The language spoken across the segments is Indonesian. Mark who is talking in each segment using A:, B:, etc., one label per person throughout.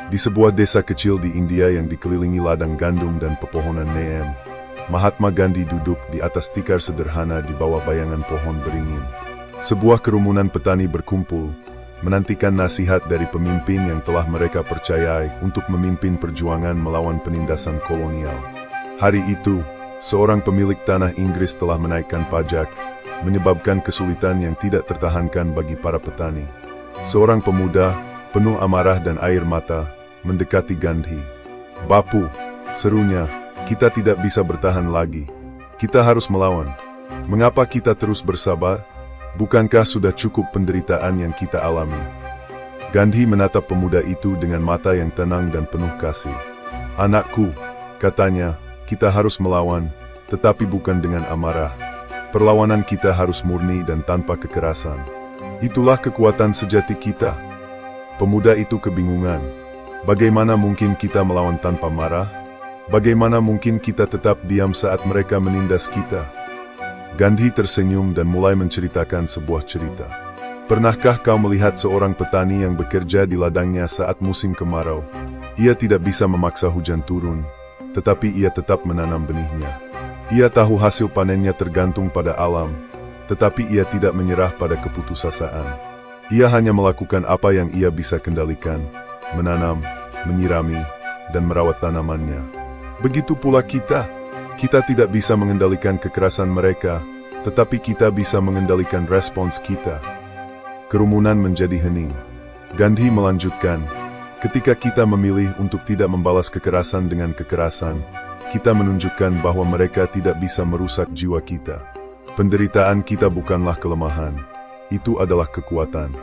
A: Di sebuah desa kecil di India yang dikelilingi ladang gandum dan pepohonan neem, Mahatma Gandhi duduk di atas tikar sederhana di bawah bayangan pohon beringin. Sebuah kerumunan petani berkumpul, menantikan nasihat dari pemimpin yang telah mereka percayai untuk memimpin perjuangan melawan penindasan kolonial. Hari itu, seorang pemilik tanah Inggris telah menaikkan pajak, menyebabkan kesulitan yang tidak tertahankan bagi para petani. Seorang pemuda, penuh amarah dan air mata, mendekati Gandhi. "Bapu," serunya, "kita tidak bisa bertahan lagi. Kita harus melawan. Mengapa kita terus bersabar? Bukankah sudah cukup penderitaan yang kita alami?" Gandhi menatap pemuda itu dengan mata yang tenang dan penuh kasih. "Anakku," katanya, "kita harus melawan, tetapi bukan dengan amarah. Perlawanan kita harus murni dan tanpa kekerasan. Itulah kekuatan sejati kita." Pemuda itu kebingungan. Bagaimana mungkin kita melawan tanpa marah? Bagaimana mungkin kita tetap diam saat mereka menindas kita? Gandhi tersenyum dan mulai menceritakan sebuah cerita. "Pernahkah kau melihat seorang petani yang bekerja di ladangnya saat musim kemarau? Ia tidak bisa memaksa hujan turun, tetapi ia tetap menanam benihnya. Ia tahu hasil panennya tergantung pada alam, tetapi ia tidak menyerah pada keputusasaan. Ia hanya melakukan apa yang ia bisa kendalikan, menanam, menyirami, dan merawat tanamannya. Begitu pula kita. Kita tidak bisa mengendalikan kekerasan mereka, tetapi kita bisa mengendalikan respons kita." Kerumunan menjadi hening. Gandhi melanjutkan, "Ketika kita memilih untuk tidak membalas kekerasan dengan kekerasan, kita menunjukkan bahwa mereka tidak bisa merusak jiwa kita. Penderitaan kita bukanlah kelemahan, itu adalah kekuatan.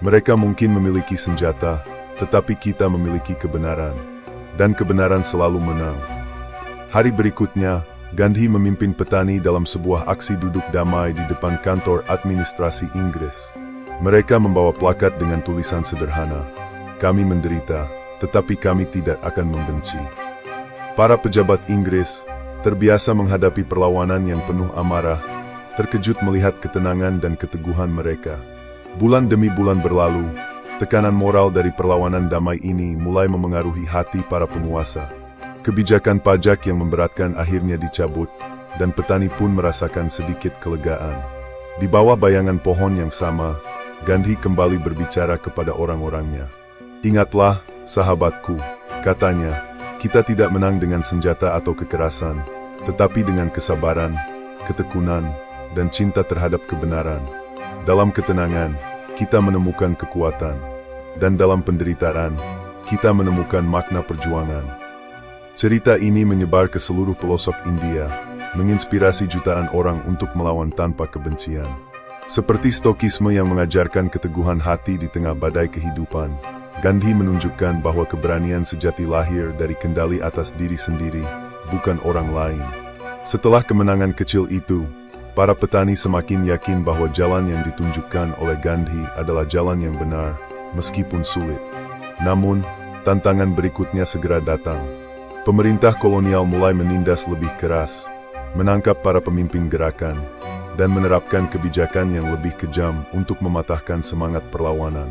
A: Mereka mungkin memiliki senjata, tetapi kita memiliki kebenaran, dan kebenaran selalu menang." Hari berikutnya, Gandhi memimpin petani dalam sebuah aksi duduk damai di depan kantor administrasi Inggris. Mereka membawa plakat dengan tulisan sederhana, "Kami menderita, tetapi kami tidak akan membenci." Para pejabat Inggris, terbiasa menghadapi perlawanan yang penuh amarah, terkejut melihat ketenangan dan keteguhan mereka. Bulan demi bulan berlalu, tekanan moral dari perlawanan damai ini mulai memengaruhi hati para penguasa. Kebijakan pajak yang memberatkan akhirnya dicabut, dan petani pun merasakan sedikit kelegaan. Di bawah bayangan pohon yang sama, Gandhi kembali berbicara kepada orang-orangnya. "Ingatlah, sahabatku," katanya, "kita tidak menang dengan senjata atau kekerasan, tetapi dengan kesabaran, ketekunan, dan cinta terhadap kebenaran. Dalam ketenangan, kita menemukan kekuatan, dan dalam penderitaan, kita menemukan makna perjuangan." Cerita ini menyebar ke seluruh pelosok India, menginspirasi jutaan orang untuk melawan tanpa kebencian. Seperti Stokisme yang mengajarkan keteguhan hati di tengah badai kehidupan, Gandhi menunjukkan bahwa keberanian sejati lahir dari kendali atas diri sendiri, bukan orang lain. Setelah kemenangan kecil itu, para petani semakin yakin bahwa jalan yang ditunjukkan oleh Gandhi adalah jalan yang benar, meskipun sulit. Namun, tantangan berikutnya segera datang. Pemerintah kolonial mulai menindas lebih keras, menangkap para pemimpin gerakan, dan menerapkan kebijakan yang lebih kejam untuk mematahkan semangat perlawanan.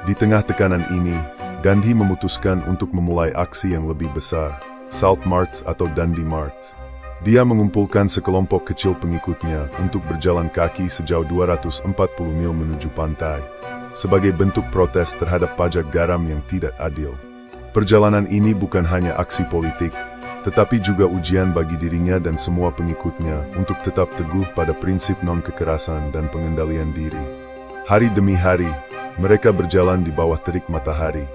A: Di tengah tekanan ini, Gandhi memutuskan untuk memulai aksi yang lebih besar, Salt March atau Dundee March. Dia mengumpulkan sekelompok kecil pengikutnya untuk berjalan kaki sejauh 240 mil menuju pantai, sebagai bentuk protes terhadap pajak garam yang tidak adil. Perjalanan ini bukan hanya aksi politik, tetapi juga ujian bagi dirinya dan semua pengikutnya untuk tetap teguh pada prinsip non-kekerasan dan pengendalian diri. Hari demi hari, mereka berjalan di bawah terik matahari.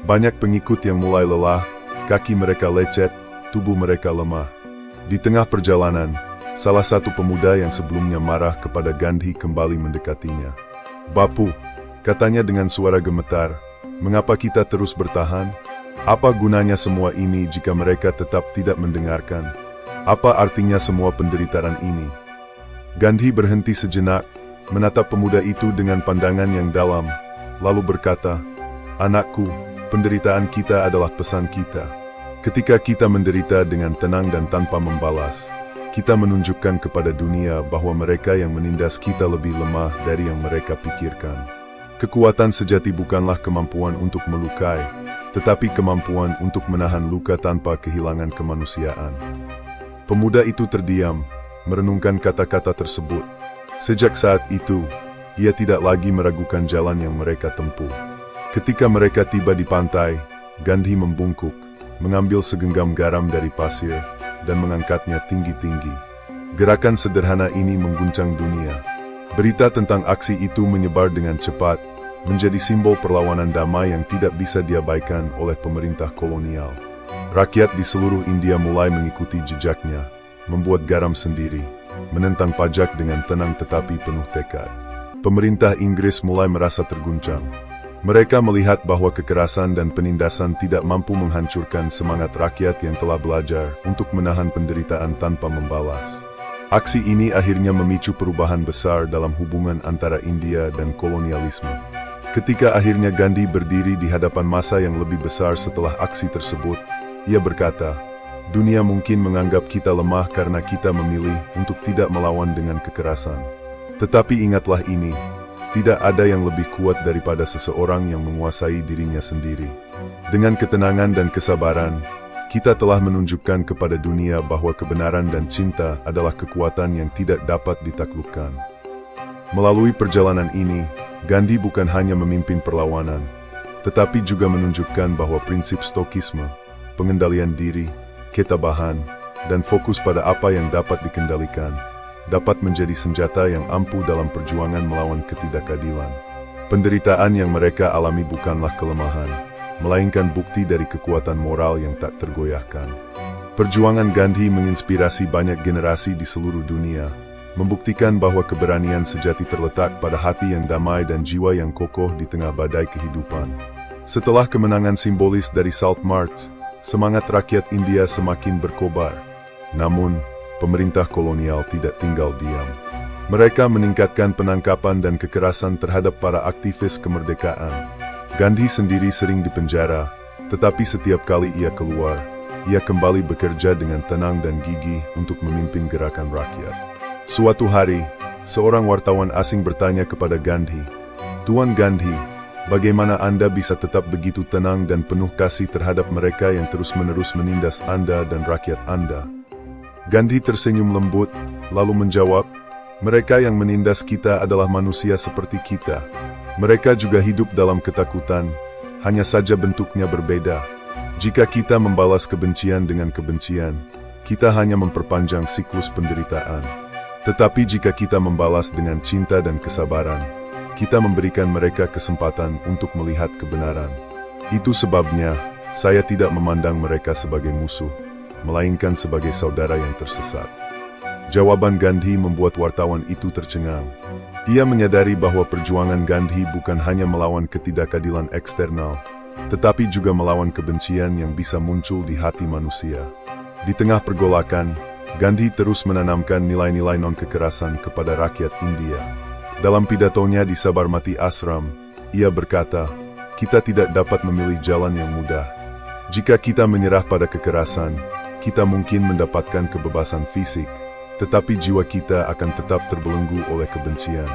A: Banyak pengikut yang mulai lelah, kaki mereka lecet, tubuh mereka lemah. Di tengah perjalanan, salah satu pemuda yang sebelumnya marah kepada Gandhi kembali mendekatinya. "Bapu," katanya dengan suara gemetar, "mengapa kita terus bertahan? Apa gunanya semua ini jika mereka tetap tidak mendengarkan? Apa artinya semua penderitaan ini?" Gandhi berhenti sejenak, menatap pemuda itu dengan pandangan yang dalam, lalu berkata, "Anakku, penderitaan kita adalah pesan kita. Ketika kita menderita dengan tenang dan tanpa membalas, kita menunjukkan kepada dunia bahwa mereka yang menindas kita lebih lemah dari yang mereka pikirkan. Kekuatan sejati bukanlah kemampuan untuk melukai, tetapi kemampuan untuk menahan luka tanpa kehilangan kemanusiaan. Pemuda itu terdiam, merenungkan kata-kata tersebut. Sejak saat itu, ia tidak lagi meragukan jalan yang mereka tempuh. Ketika mereka tiba di pantai, Gandhi membungkuk, mengambil segenggam garam dari pasir, dan mengangkatnya tinggi-tinggi. Gerakan sederhana ini mengguncang dunia. Berita tentang aksi itu menyebar dengan cepat, menjadi simbol perlawanan damai yang tidak bisa diabaikan oleh pemerintah kolonial. Rakyat di seluruh India mulai mengikuti jejaknya, membuat garam sendiri, menentang pajak dengan tenang tetapi penuh tekad. Pemerintah Inggris mulai merasa terguncang. Mereka melihat bahwa kekerasan dan penindasan tidak mampu menghancurkan semangat rakyat yang telah belajar untuk menahan penderitaan tanpa membalas. Aksi ini akhirnya memicu perubahan besar dalam hubungan antara India dan kolonialisme. Ketika akhirnya Gandhi berdiri di hadapan massa yang lebih besar setelah aksi tersebut, ia berkata, "Dunia mungkin menganggap kita lemah karena kita memilih untuk tidak melawan dengan kekerasan. Tetapi ingatlah ini, tidak ada yang lebih kuat daripada seseorang yang menguasai dirinya sendiri." Dengan ketenangan dan kesabaran, kita telah menunjukkan kepada dunia bahwa kebenaran dan cinta adalah kekuatan yang tidak dapat ditaklukkan. Melalui perjalanan ini, Gandhi bukan hanya memimpin perlawanan, tetapi juga menunjukkan bahwa prinsip stokisme, pengendalian diri, ketabahan, dan fokus pada apa yang dapat dikendalikan, dapat menjadi senjata yang ampuh dalam perjuangan melawan ketidakadilan. Penderitaan yang mereka alami bukanlah kelemahan, melainkan bukti dari kekuatan moral yang tak tergoyahkan. Perjuangan Gandhi menginspirasi banyak generasi di seluruh dunia, membuktikan bahwa keberanian sejati terletak pada hati yang damai dan jiwa yang kokoh di tengah badai kehidupan. Setelah kemenangan simbolis dari Salt March, semangat rakyat India semakin berkobar. Namun, pemerintah kolonial tidak tinggal diam. Mereka meningkatkan penangkapan dan kekerasan terhadap para aktivis kemerdekaan. Gandhi sendiri sering dipenjara, tetapi setiap kali ia keluar, ia kembali bekerja dengan tenang dan gigih untuk memimpin gerakan rakyat. Suatu hari, seorang wartawan asing bertanya kepada Gandhi, "Tuan Gandhi, bagaimana Anda bisa tetap begitu tenang dan penuh kasih terhadap mereka yang terus-menerus menindas Anda dan rakyat Anda?" Gandhi tersenyum lembut, lalu menjawab, "Mereka yang menindas kita adalah manusia seperti kita. Mereka juga hidup dalam ketakutan, hanya saja bentuknya berbeda. Jika kita membalas kebencian dengan kebencian, kita hanya memperpanjang siklus penderitaan. Tetapi jika kita membalas dengan cinta dan kesabaran, kita memberikan mereka kesempatan untuk melihat kebenaran. Itu sebabnya, saya tidak memandang mereka sebagai musuh, melainkan sebagai saudara yang tersesat." Jawaban Gandhi membuat wartawan itu tercengang. Ia menyadari bahwa perjuangan Gandhi bukan hanya melawan ketidakadilan eksternal, tetapi juga melawan kebencian yang bisa muncul di hati manusia. Di tengah pergolakan, Gandhi terus menanamkan nilai-nilai non-kekerasan kepada rakyat India. Dalam pidatonya di Sabarmati Ashram, ia berkata, "Kita tidak dapat memilih jalan yang mudah. Jika kita menyerah pada kekerasan, kita mungkin mendapatkan kebebasan fisik, tetapi jiwa kita akan tetap terbelenggu oleh kebencian.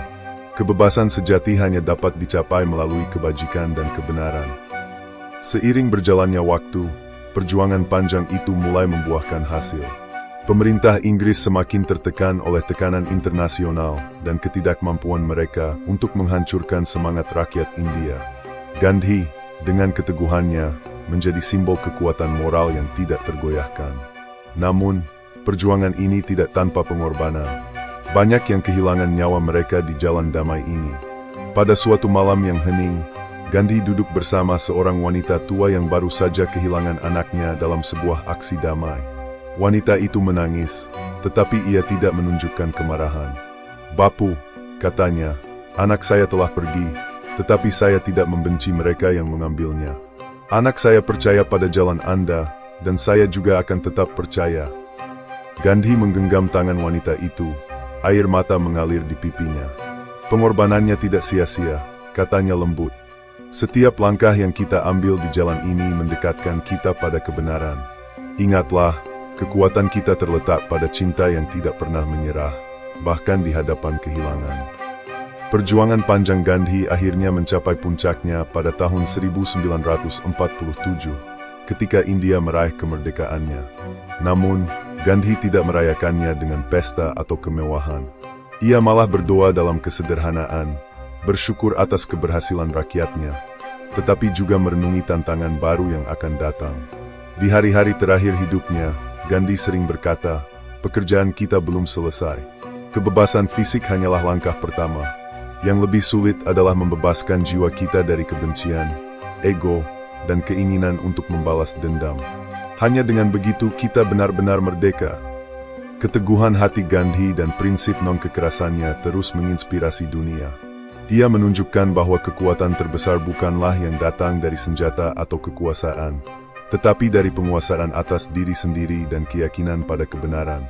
A: Kebebasan sejati hanya dapat dicapai melalui kebajikan dan kebenaran." Seiring berjalannya waktu, perjuangan panjang itu mulai membuahkan hasil. Pemerintah Inggris semakin tertekan oleh tekanan internasional dan ketidakmampuan mereka untuk menghancurkan semangat rakyat India. Gandhi, dengan keteguhannya, menjadi simbol kekuatan moral yang tidak tergoyahkan. Namun, perjuangan ini tidak tanpa pengorbanan. Banyak yang kehilangan nyawa mereka di jalan damai ini. Pada suatu malam yang hening, Gandhi duduk bersama seorang wanita tua yang baru saja kehilangan anaknya dalam sebuah aksi damai. Wanita itu menangis, tetapi ia tidak menunjukkan kemarahan. "Bapu," katanya, "anak saya telah pergi, tetapi saya tidak membenci mereka yang mengambilnya. Anak saya percaya pada jalan Anda, dan saya juga akan tetap percaya." Gandhi menggenggam tangan wanita itu, air mata mengalir di pipinya. "Pengorbanannya tidak sia-sia," katanya lembut. "Setiap langkah yang kita ambil di jalan ini mendekatkan kita pada kebenaran. Ingatlah, kekuatan kita terletak pada cinta yang tidak pernah menyerah, bahkan di hadapan kehilangan." Perjuangan panjang Gandhi akhirnya mencapai puncaknya pada tahun 1947, ketika India meraih kemerdekaannya. Namun, Gandhi tidak merayakannya dengan pesta atau kemewahan. Ia malah berdoa dalam kesederhanaan, bersyukur atas keberhasilan rakyatnya, tetapi juga merenungi tantangan baru yang akan datang. Di hari-hari terakhir hidupnya, Gandhi sering berkata, "Pekerjaan kita belum selesai. Kebebasan fisik hanyalah langkah pertama. Yang lebih sulit adalah membebaskan jiwa kita dari kebencian, ego, dan keinginan untuk membalas dendam. Hanya dengan begitu kita benar-benar merdeka." Keteguhan hati Gandhi dan prinsip non-kekerasannya terus menginspirasi dunia. Ia menunjukkan bahwa kekuatan terbesar bukanlah yang datang dari senjata atau kekuasaan, tetapi dari penguasaan atas diri sendiri dan keyakinan pada kebenaran.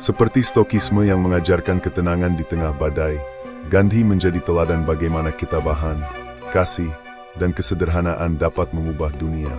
A: Seperti Stokisme yang mengajarkan ketenangan di tengah badai, Gandhi menjadi teladan bagaimana ketabahan, kasih, dan kesederhanaan dapat mengubah dunia.